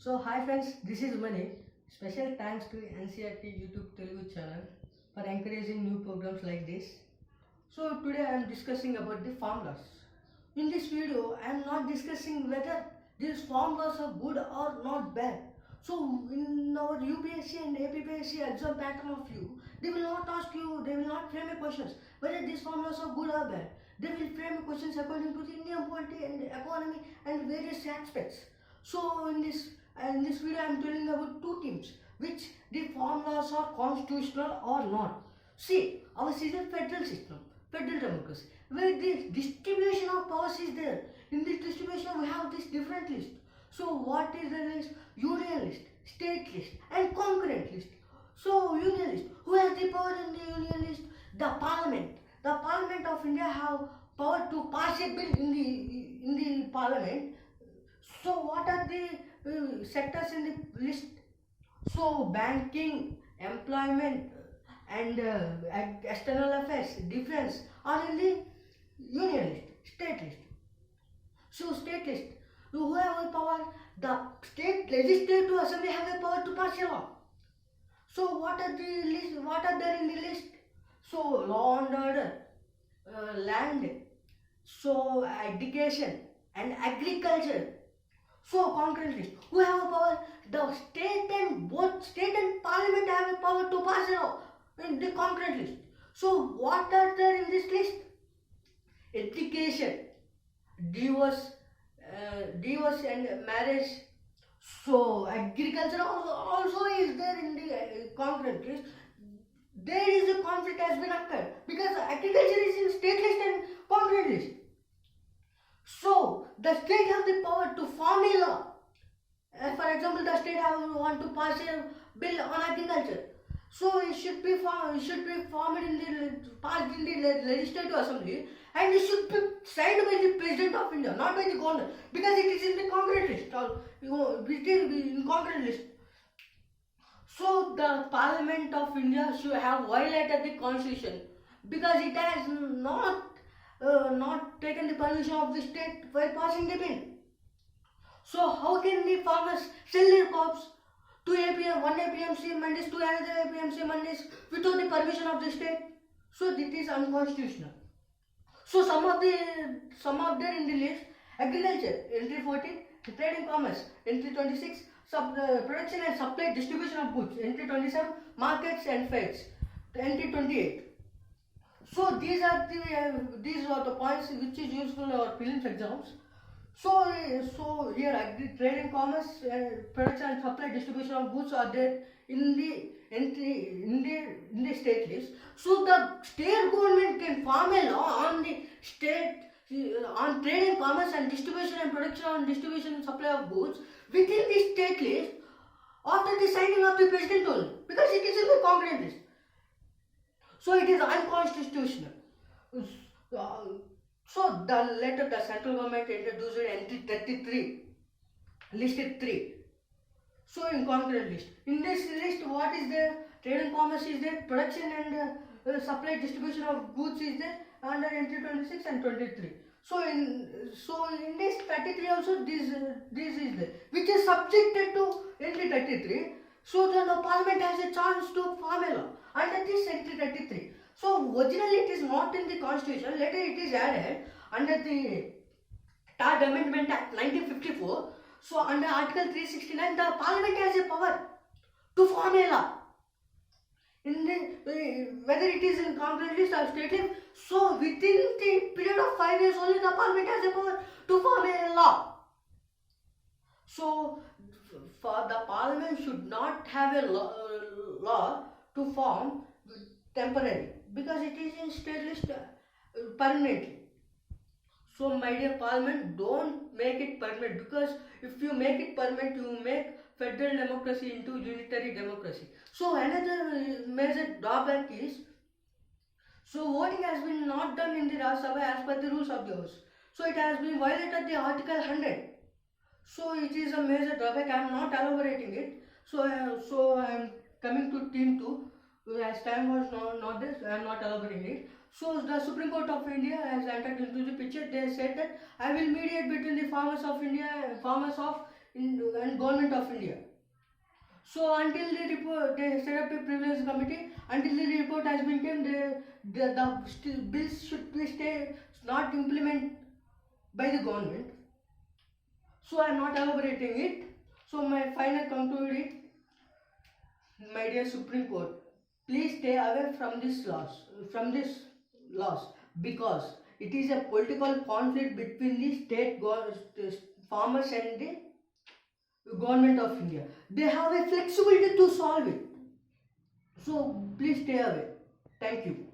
So hi friends, this is Mani. Special thanks to NCRT YouTube Telugu channel for encouraging new programs like this. So today I am discussing about the formulas. In this video, I am not discussing whether these formulas are good or not bad. So in our UPSC and APPSC exam pattern of view, they will not ask you, they will not frame a questions whether these formulas are good or bad. They will frame questions according to the Indian polity and economy and various aspects. So in this video I am telling about two teams which the formulas are constitutional or not. See, ours is a federal system, federal democracy, where the distribution of powers is there. In this distribution we have this different list. So what is the list? Union list, state list and concurrent list. So union list, who has the power in the union list? The parliament. The Parliament of India have power to pass a bill in the parliament. So what are the sectors in the list? So banking, employment and external affairs, defense are in the union list, state list. So state list, who have a power? The state legislative assembly have a power to pass a law. So what are the list? What are there in the list? So law and order, land, so education and agriculture. So concurrent list, who have a power? The state and both state and parliament have a power to pass a law in the concurrent list. So what are there in this list? Education, divorce, divorce and marriage. So agriculture also is there in the concurrent list. There is a conflict has been occurred because agriculture is in state list and concurrent list. So the state have the power to form a law. For example, the state want to pass a bill on agriculture. So it should be formed in the passed in the legislative assembly, and it should be signed by the president of India, not by the governor, because it is in the concurrent list. Or it is in concurrent list. So the Parliament of India should have violated the constitution because it has not taken the permission of the state while passing the bill. So how can the farmers sell their crops to one APMC mandis to another APMC mandis without the permission of the state? So this is unconstitutional. So some of there in the list: agriculture, entry 14, trade and commerce, entry 26, production and supply distribution of goods, entry 27, markets and fairs, entry 28. So these are the points which is useful in our prelims exams. So here trade and commerce, production and supply distribution of goods are there in the entry in the state list. So the state government can form a law on the state on trade and commerce and distribution and production and distribution and supply of goods within the state list after the signing of the president only, because it is in the concurrent list. So it is unconstitutional. So the central government introduced entry 33, listed 3. So in concurrent list. In this list, what is there? Trade and commerce is there, production and supply distribution of goods is there under entry 26 and 23. So in this 33 also this is there, which is subjected to entry 33. So then the parliament has a chance to form a law under this entry 33. So originally it is not in the constitution, later it is added under the Third Amendment Act 1954. So under Article 369, the parliament has a power to form a law. In the whether it is in concurrent list or state list, so within the period of 5 years only the parliament has a power to form a law. So for the parliament should not have a law to form temporarily, because it is in state list permanently. So my dear parliament, don't make it permanent, because if you make it permanent, you make federal democracy into unitary democracy. So another major drawback is, so voting has been not done in the Rajya Sabha as per the rules of the House. So it has been violated the Article 100. So it is a major drawback. I am not elaborating it. So I am coming to team 2. As time was not this, I am not elaborating it. So the Supreme Court of India has entered into the picture. They said that I will mediate between the farmers of India, farmers of and government of India. So until the report, they set up a privilege committee. Until the report has been came, the still bills should be stay not implemented by the government. So I am not elaborating it. So my final conclude it, my dear Supreme Court, please stay away from this laws, because it is a political conflict between the farmers and the government of India. They have a flexibility to solve it. So please stay away. Thank you.